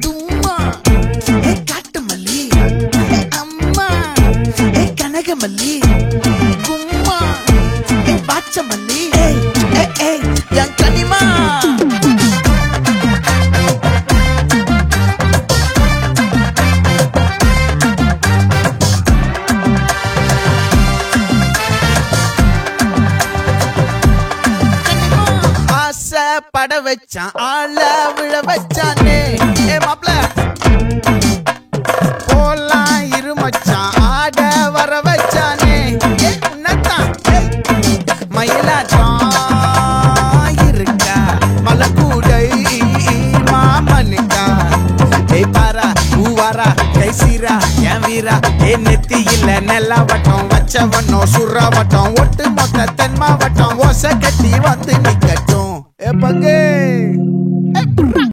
தும்மா ஏ காட்டு மல்லி அம்மா ஏ கனகமல்லி கும்மா ஏ பாச்ச மல்லி என் கனிமா பட வச்சான் ஆள விழ வச்சானே ஏ மாப்ள போலாம் இருமச்சான் ஆட வர வச்சானே ஏ உன்னதான் மயிலாட்டம் இருக்கா மலக்கூடை மாமனுக்கா ஏய் பாரா பூவாரா கைசீரா என் வீரா ஏ நெத்தி இல்ல நெல்லா வட்டம் வச்சவனோ சுறா வட்டம் ஒட்டு மொத்த தென் மாவட்டம் ஓசை கட்டி வந்து நிக்கட்டும். É pra quê?